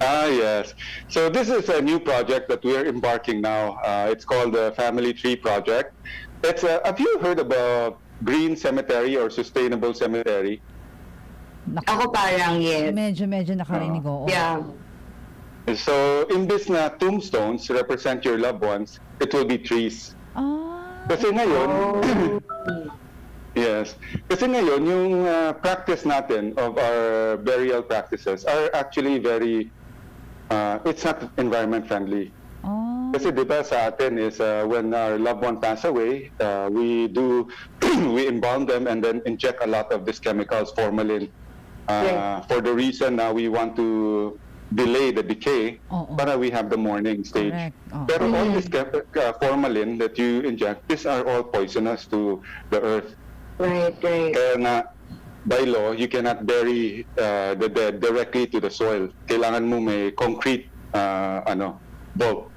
Yes. So this is a new project that we're embarking now. It's called the Family Tree Project. Have you heard about green cemetery or sustainable cemetery? Ako parang yes. Medyo nakarinig ko. Yeah. So imbis na tombstones represent your loved ones, it will be trees. Kasi ngayon, yes. Kasi ngayon, yung practice natin of our burial practices are actually very, it's not environment friendly. Kasi diba sa atin is when our loved one pass away, we embalm them and then inject a lot of these chemicals, formalin, for the reason we want to delay the decay para we have the mourning stage. Pero all this formalin that you inject, these are all poisonous to the earth. Right. Kaya nga, by law, you cannot bury the dead directly to the soil. Kailangan mo may concrete vault.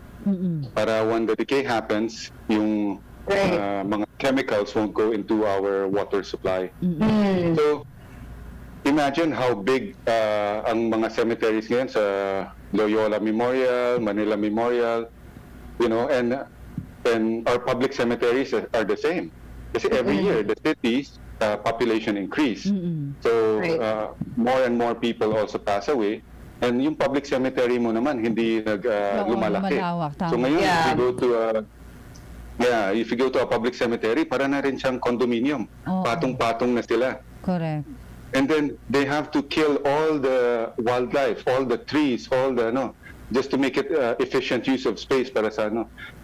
Para when the decay happens, yung mga chemicals won't go into our water supply. So, imagine how big ang mga cemeteries ngayon sa Loyola Memorial, Manila Memorial, and our public cemeteries are the same. Kasi every year, the cities population increase. So, more and more people also pass away. And yung public cemetery mo naman, hindi lumalaki. So ngayon, if you go to a public cemetery, para na rin siyang condominium. Patong-patong na sila. Correct. And then they have to kill all the wildlife, all the trees, just to make it efficient use of space para sa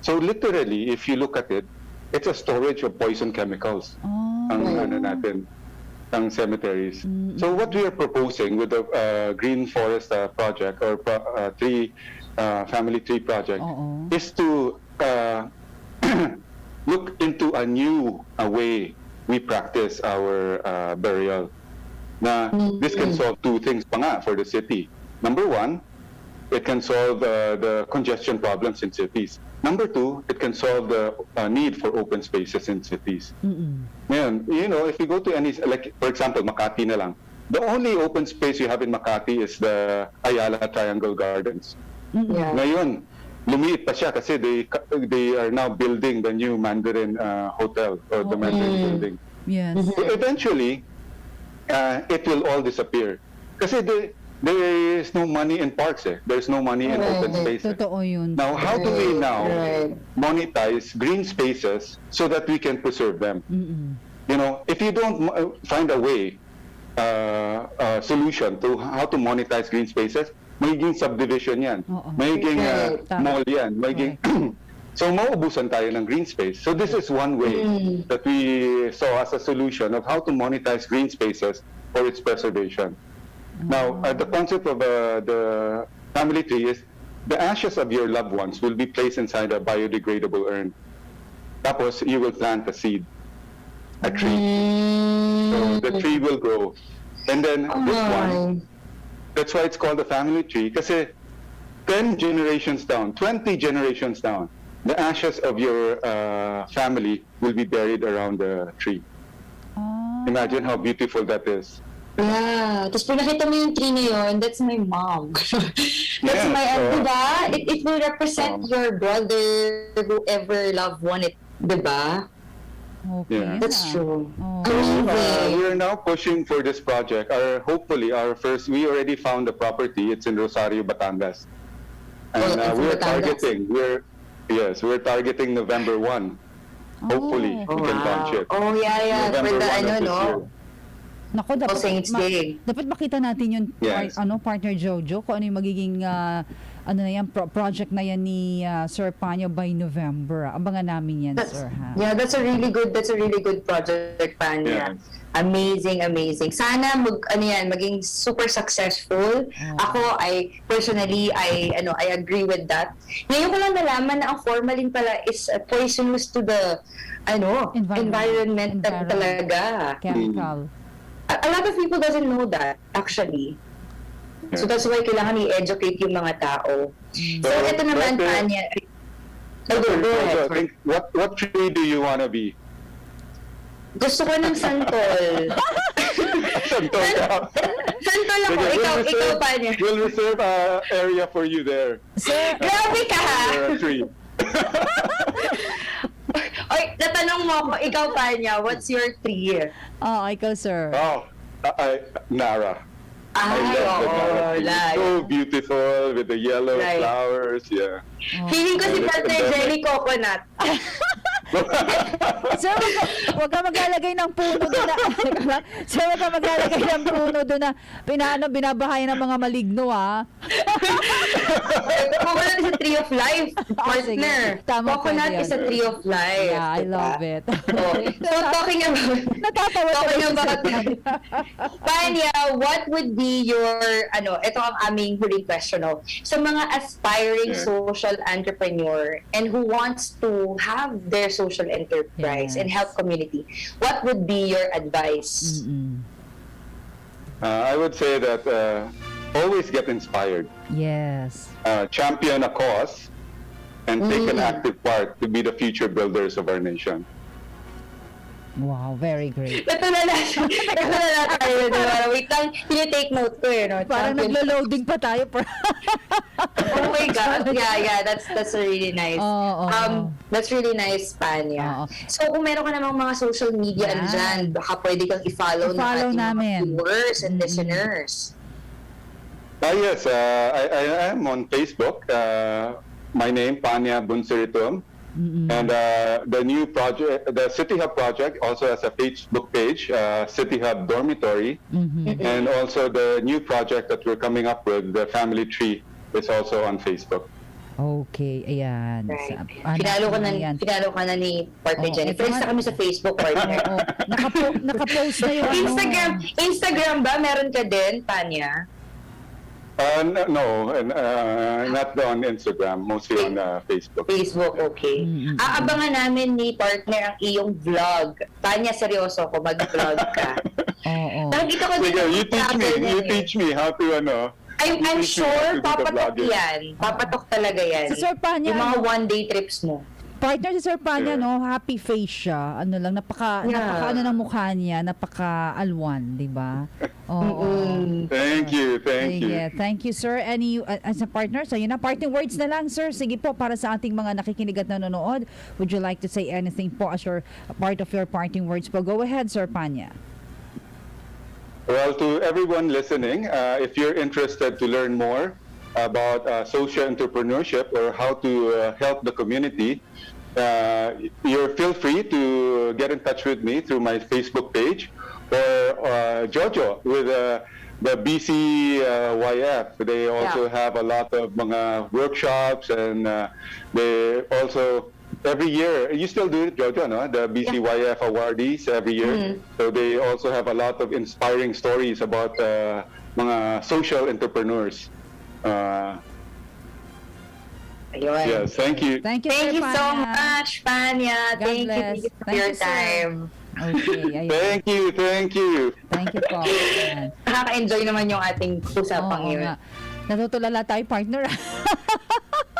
So literally, if you look at it, it's a storage of poison chemicals. Ang cemeteries. So what we are proposing with the Green Forest Project or Family Tree Project is to look into a new way we practice our burial. This can solve two things pa nga for the city. Number one, it can solve the congestion problems in cities. Number two, it can solve the need for open spaces in cities. Ngayon, if you go to any, like for example, Makati na lang, the only open space you have in Makati is the Ayala Triangle Gardens. Ngayon, lumiit pa siya kasi they are now building the new Mandarin Hotel or the Mandarin building. Yes. So eventually, it will all disappear. Kasi there is no money in parks. There's no money in open spaces. Totoo yun. Now, how do we now monetize green spaces so that we can preserve them? You know, if you don't find a way, solution to how to monetize green spaces, magiging subdivision yan. Magiging mall yan. Magiging so, mauubusan tayo ng green space. So, this is one way that we saw as a solution of how to monetize green spaces for its preservation. Now, the concept of the family tree is the ashes of your loved ones will be placed inside a biodegradable urn. Tapos, you will plant a seed, a tree. So, the tree will grow. And then, this one, that's why it's called the family tree. Kasi 10 generations down, 20 generations down, the ashes of your family will be buried around the tree. Imagine how beautiful that is. Yeah. Tapos pag nakita mo yung tree na yun, that's my mom. That's my aunt, diba? It will represent your brother, whoever loved one, diba? Okay. Yeah. That's true. We're now pushing for this project. Hopefully, we already found the property. It's in Rosario, Batangas. And we're targeting, we're targeting November 1. Hopefully, we can launch it. Oh, yeah. November For the 1 of this no? year. Naku, dapat makita natin yung partner Jojo, kung ano yung magiging project na yan ni Sir Panyo by November. Abangan namin yan, sir. Ha? Yeah, that's a really good project, Panya. Yeah. Amazing. Sana maging super successful. Ako, personally, I agree with that. Ngayon ko lang nalaman na ang formalin pala is poisonous to the environment talaga. Chemical. A lot of people doesn't know that, actually. So that's why kailangan i-educate yung mga tao. So ito naman, Tanya. Go ahead. What tree do you want to be? Gusto ko ng santol. Santol ako. Ikaw, Tanya. We'll reserve an area for you there. Sir, grabe ka ha? Tree. Oy, natanong mo ako, ikaw, Tanya, what's your tree? Ikaw, sir. Nara. I love the Nara tree. So beautiful with the yellow flowers. Yeah. Feeling ko si Partner Jelly Coconut. Sir, wag ka maglalagay ng puno doon na Sir, wag ka maglalagay ng puno doon na binabahay ng mga maligno, ha? Coconut is a tree of life, partner. Coconut is a tree of life. Yeah, I love it. So, talking about Panya, what would be your, ito ang aming huling question, sa mga aspiring social entrepreneur and who wants to have their social enterprise and help community, what would be your advice? I would say that always get inspired. Yes. Champion a cause and take an active part to be the future builders of our nation. Wow, very great. Natulala tayo, di ba? Wait lang, take note ko no? Parang naglo-loading pa tayo. Oh my God. Yeah, that's really nice. That's really nice, Panya. So, kung meron ka namang mga social media andyan, baka pwede kang i-follow ng ating mga viewers and listeners. Yes, I am on Facebook. My name, Panya Bunsiritum. And the new project, the City Hub project, also has a Facebook page, City Hub Dormitory, and also the new project that we're coming up with, the Family Tree, is also on Facebook. Okay, ayan. Right. Pinalo ka na ni partner Jenny. Friends na kami sa Facebook, partner. Nakapost na yung Instagram ba? Meron ka din, Tanya? No, not on Instagram, mostly on Facebook. Facebook, okay. Aabangan namin ni partner ang iyong vlog. Tanya, seryoso ko, mag-vlog ka. Nakikita ko din. You teach me how to, I'm sure, papatok yan. Papatok talaga yan. Sa Sir Panya, yung mga one-day trips mo. Partner si Sir Panya, happy face siya. Napaka ng mukha niya, napaka-alwan, di ba? Thank you. Thank you, sir. As a partner, sa'yo na. Parting words na lang, sir. Sige po, para sa ating mga nakikinig at nanonood, would you like to say anything po as part of your parting words po? Go ahead, Sir Panya. Well, to everyone listening, if you're interested to learn more about social entrepreneurship or how to help the community, feel free to get in touch with me through my Facebook page or Jojo with the BCYF. They also have a lot of mga workshops, and they also every year, you still do it, Jojo, no? The BCYF awardees every year. So they also have a lot of inspiring stories about mga social entrepreneurs. Yes, thank you. Thank you, Thank Sir you so Panya. much, Panya. God Thank bless. you for Thank your you, sir. time. Okay, ayan. Thank you. Thank you po. Ayan. Nakaka-enjoy naman yung ating usapang Oo yun. nga. Natutulala tayo, partner.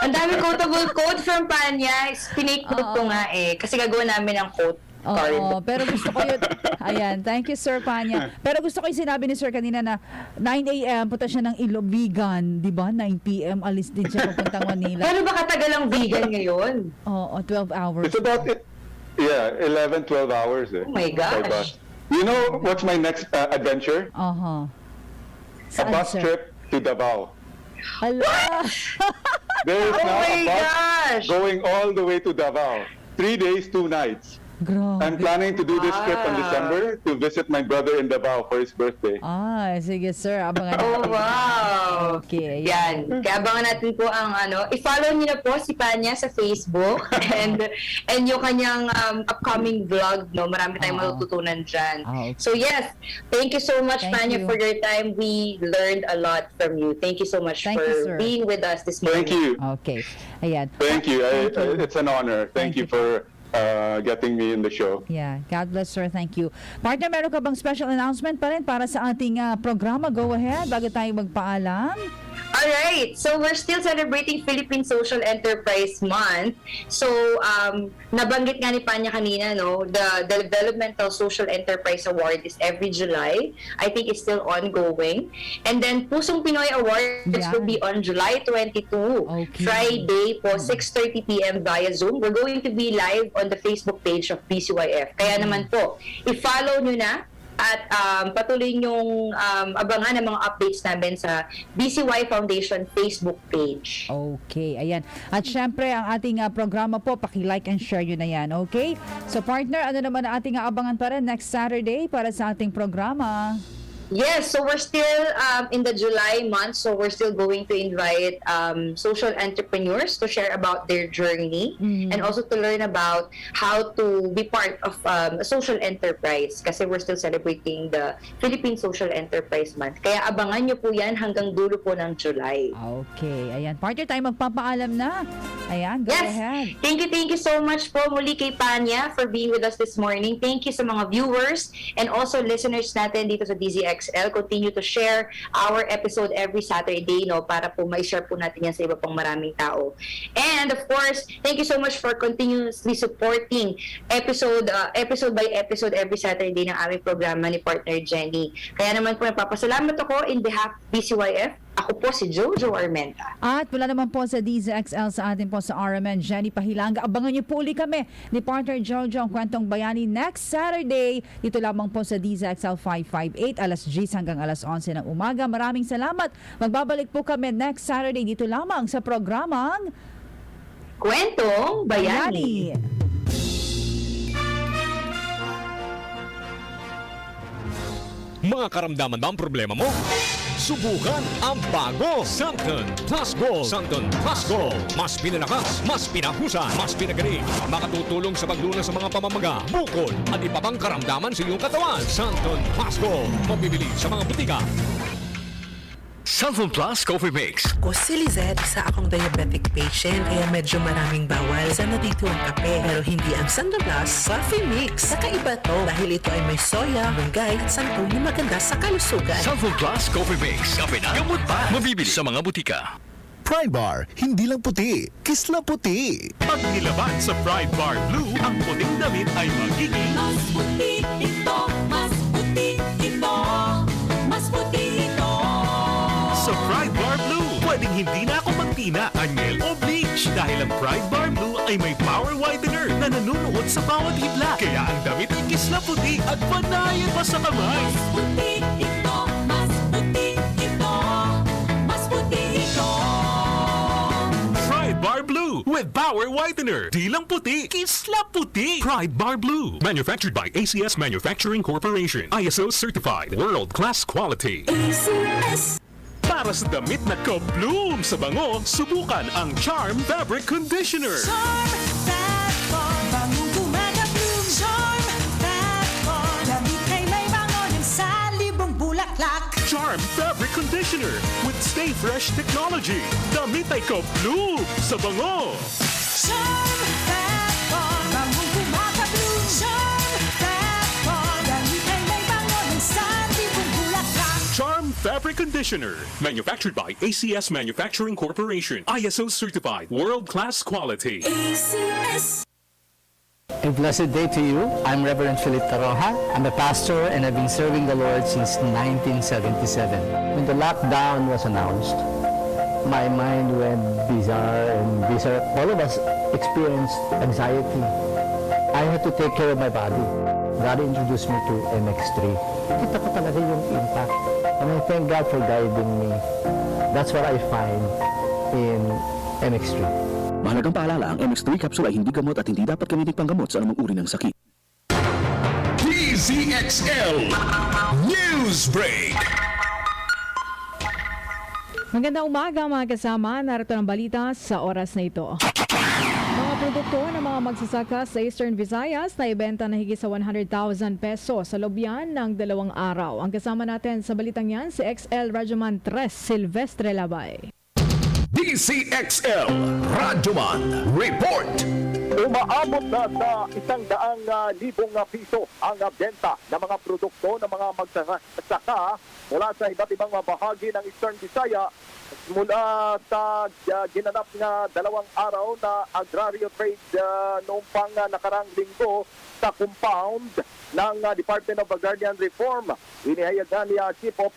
Ang dami quotable quote from Panya. Pinake quote ko nga eh. Kasi gagawa namin ng quote card. Oo, pero gusto ko yun. Ayan, thank you, Sir Panya. Pero gusto ko yung sinabi ni Sir kanina na 9 a.m. punta siya ng vegan, di ba? 9 p.m. alis din siya papuntang Manila. Paano ba katagal ang vegan ngayon? Oo, 12 hours. It's about 11, 12 hours. Oh my gosh. You know what's my next adventure? Uh-huh. A bus trip to Davao. Hala! There is Oh now my a bus gosh! going all the way to Davao. 3 days, 2 nights. Grabe. I'm planning to do this trip in December to visit my brother in Davao for his birthday. Sige, sir. Abangan natin. Oh, wow! Okay. Yan. Kaya abangan natin po ang i-follow niyo na po si Panya sa Facebook and yung kanyang upcoming vlog, no? Marami tayong matututunan dyan. Okay. So yes, thank you so much, Thank Panya, you. for your time. We learned a lot from you. Thank you so much Thank for you, sir. being with us this morning. Thank you. Okay. Ayan. Thank you. Thank you. It's an honor. Thank you for getting me in the show. Yeah. God bless, sir. Thank you. Partner, meron ka bang special announcement pa rin para sa ating programa? Go ahead, bago tayo magpaalam. Alright, so we're still celebrating Philippine Social Enterprise Month. So, nabanggit nga ni Panya kanina, no, the Developmental Social Enterprise Award is every July. I think it's still ongoing. And then, Pusong Pinoy Award will be on July 22, Friday po, 6:30 p.m. via Zoom. We're going to be live on the Facebook page of BCYF. Kaya naman po, i-follow nyo na at patuloy nyong abangan ang mga updates namin sa BCY Foundation Facebook page. Okay, ayan. At syempre, ang ating programa po, paki-like and share yun na yan, okay? So partner, ano naman ang ating abangan pa rin next Saturday para sa ating programa? Yes, so we're still in the July month, so we're still going to invite social entrepreneurs to share about their journey and also to learn about how to be part of a social enterprise kasi we're still celebrating the Philippine Social Enterprise Month. Kaya abangan nyo po yan hanggang dulo po ng July. Okay, ayan. Partner, tayo magpapaalam na. Ayan, go ahead. Thank you so much po muli kay Panya for being with us this morning. Thank you sa mga viewers and also listeners natin dito sa DZXL. Continue to share our episode every Saturday, no, para po ma-share po natin yan sa iba pang maraming tao. And of course, thank you so much for continuously supporting episode by episode every Saturday ng aming programa ni partner Jenny. Kaya naman po nagpapasalamat ako in behalf of BCYF. Ako po si Jojo Armenta. At wala naman po sa DZXL sa atin po sa RMN, Jenny Pahilanga. Abangan niyo po uli kami ni partner Jojo ang Kwentong Bayani next Saturday. Dito lamang po sa DZXL 558, alas 10 hanggang alas 11 ng umaga. Maraming salamat. Magbabalik po kami next Saturday dito lamang sa programang Kwentong Bayani. Mga karamdaman ba ang problema mo? Subukan ang bago Santon Plus Gold. Santon Plus Gold. Mas pinalakas, mas pinahusay, mas pinagaling. Makatutulong sa paglunas sa mga pamamaga, bukol at iba pang karamdaman sa iyong katawan. Santon Plus Gold. Mabibili sa mga butika. Santon Plus Coffee Mix. Ako si Lizette, isa akong diabetic patient kaya medyo maraming bawal. Sana dito ang kape pero hindi ang Santon Plus Coffee Mix. Kakaiba to dahil ito ay may soya, munggay at sangkong na maganda sa kalusugan. Santon Plus Coffee Mix. Kape na gamot pa. Mabibili sa mga butika. Pride Bar, hindi lang puti, kisla puti. Pag nilaban sa Pride Bar Blue, ang puting damit ay magiging Mas puti ito, mas puti ito, mas puti ito. sa Pride Bar Blue. Pwedeng hindi na ako magtina, anyel o bleach dahil ang Pride Bar Blue ay may power widener na nanunuot sa bawat hidla. Kaya ang damit ay kisla puti at panayan pa sa kamay. Mas puti ito. with Power Whitener. Di lang puti, kisla puti. Pride Bar Blue. Manufactured by ACS Manufacturing Corporation. ISO certified. World-class quality. ACS. Para sa damit na ka-bloom sa bango, subukan ang Charm Fabric Conditioner. Charm Fat Bar, bangong gumagabloom. Charm Fat Bar, damit ay may bango ng salibong bulaklak. Charm Fabric Conditioner with Stay Fresh technology. Damit ay ka-bloom sa bango. Charm Fat Bar, bangong gumagabloom. Charm Fat Bar, damit ay may bango ng salibong bulaklak. Charm Fabric Conditioner. Manufactured by ACS Manufacturing Corporation. ISO certified. World-class quality. ACS. A blessed day to you. I'm Reverend Philip Taroja. I'm a pastor and I've been serving the Lord since 1977. When the lockdown was announced, my mind went bizarre and bizarre. All of us experienced anxiety. I had to take care of my body. God introduced me to MX3. Kita ko talaga yung impact. And I thank God for guiding me. That's what I find in MX3. Mahalagang paalala, ang MX3 capsule ay hindi gamot at hindi dapat gamitin panggamot sa anumang uri ng sakit. DZXL News Break. Magandang umaga mga kasama. Narito ang balita sa oras na ito. Mga produkto ng mga magsasaka sa Eastern Visayas na ibenta na higit sa 100,000 pesos sa loob yan ng 2 araw. Ang kasama natin sa balitang yan si XL Radyoman 3 Silvestre Labay. DZXL Radyoman Report. Umaabot na sa 100,000 piso ang benta ng mga produkto ng mga magsasaka mula sa iba't ibang bahagi ng Eastern Visayas mula sa ginanap nga 2 araw na agraryo trade noong pang nakarang linggo sa compound ng Department of Agrarian Reform. Inihayagan ni Chief of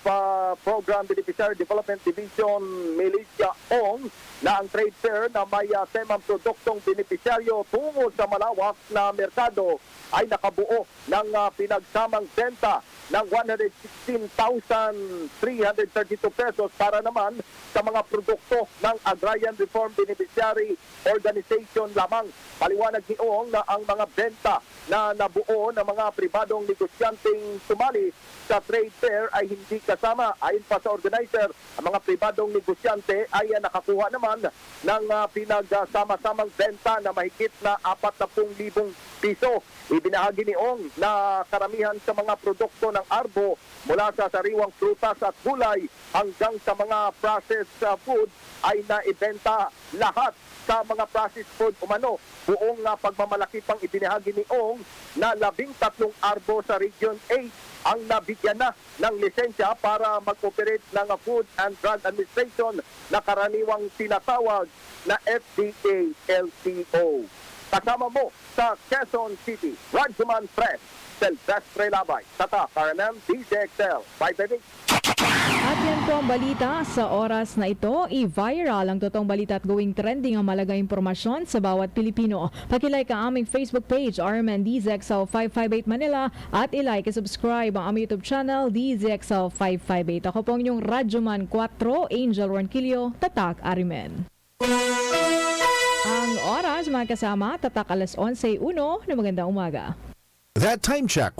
Program Beneficiary Development Division Milicia Ong na ang trade fair na may temang produktong benepisyaryo tungo sa malawak na merkado ay nakabuo ng pinagsamang benta ng 116,332 pesos para naman sa mga produkto ng Agrarian Reform Beneficiary Organization lamang. Paliwanag ni Ong na ang mga benta na nabuo ng mga pribadong negosyanteng sumali sa trade fair ay hindi kasama. Ayon pa sa organizer, ang mga pribadong negosyante ay nakakuha naman ng pinagsama-samang benta na mahigit na 40,000 piso. Ibinahagi ni Ong na karamihan sa mga produkto ng arbo mula sa sariwang prutas at gulay hanggang sa mga processed food ay naibenta lahat sa mga processed food umano. Buong pagmamalaki pang ibinahagi ni Ong na 13 arbo sa Region 8 ang nabigyan na ng lisensya para mag-operate ng Food and Drug Administration na karaniwang tinatawag na FDA LTO. Kasama mo sa Quezon City, Radyoman Press, Silvestre Labay, Tata, RMM, DZXL, 5 At yan po ang balita sa oras na ito. I-viral ang totoong balita at going trending ang malaga impormasyon sa bawat Pilipino. Pakilike ang aming Facebook page, RMN DZXL 558 Manila, at ilike at subscribe ang aming YouTube channel, DZXL 558. Ako po ang inyong Radyoman 4, Angel Ronquillo, Tatak Arimen. Ang oras mga kasama, tatak 11:01 na magandang umaga. That time check was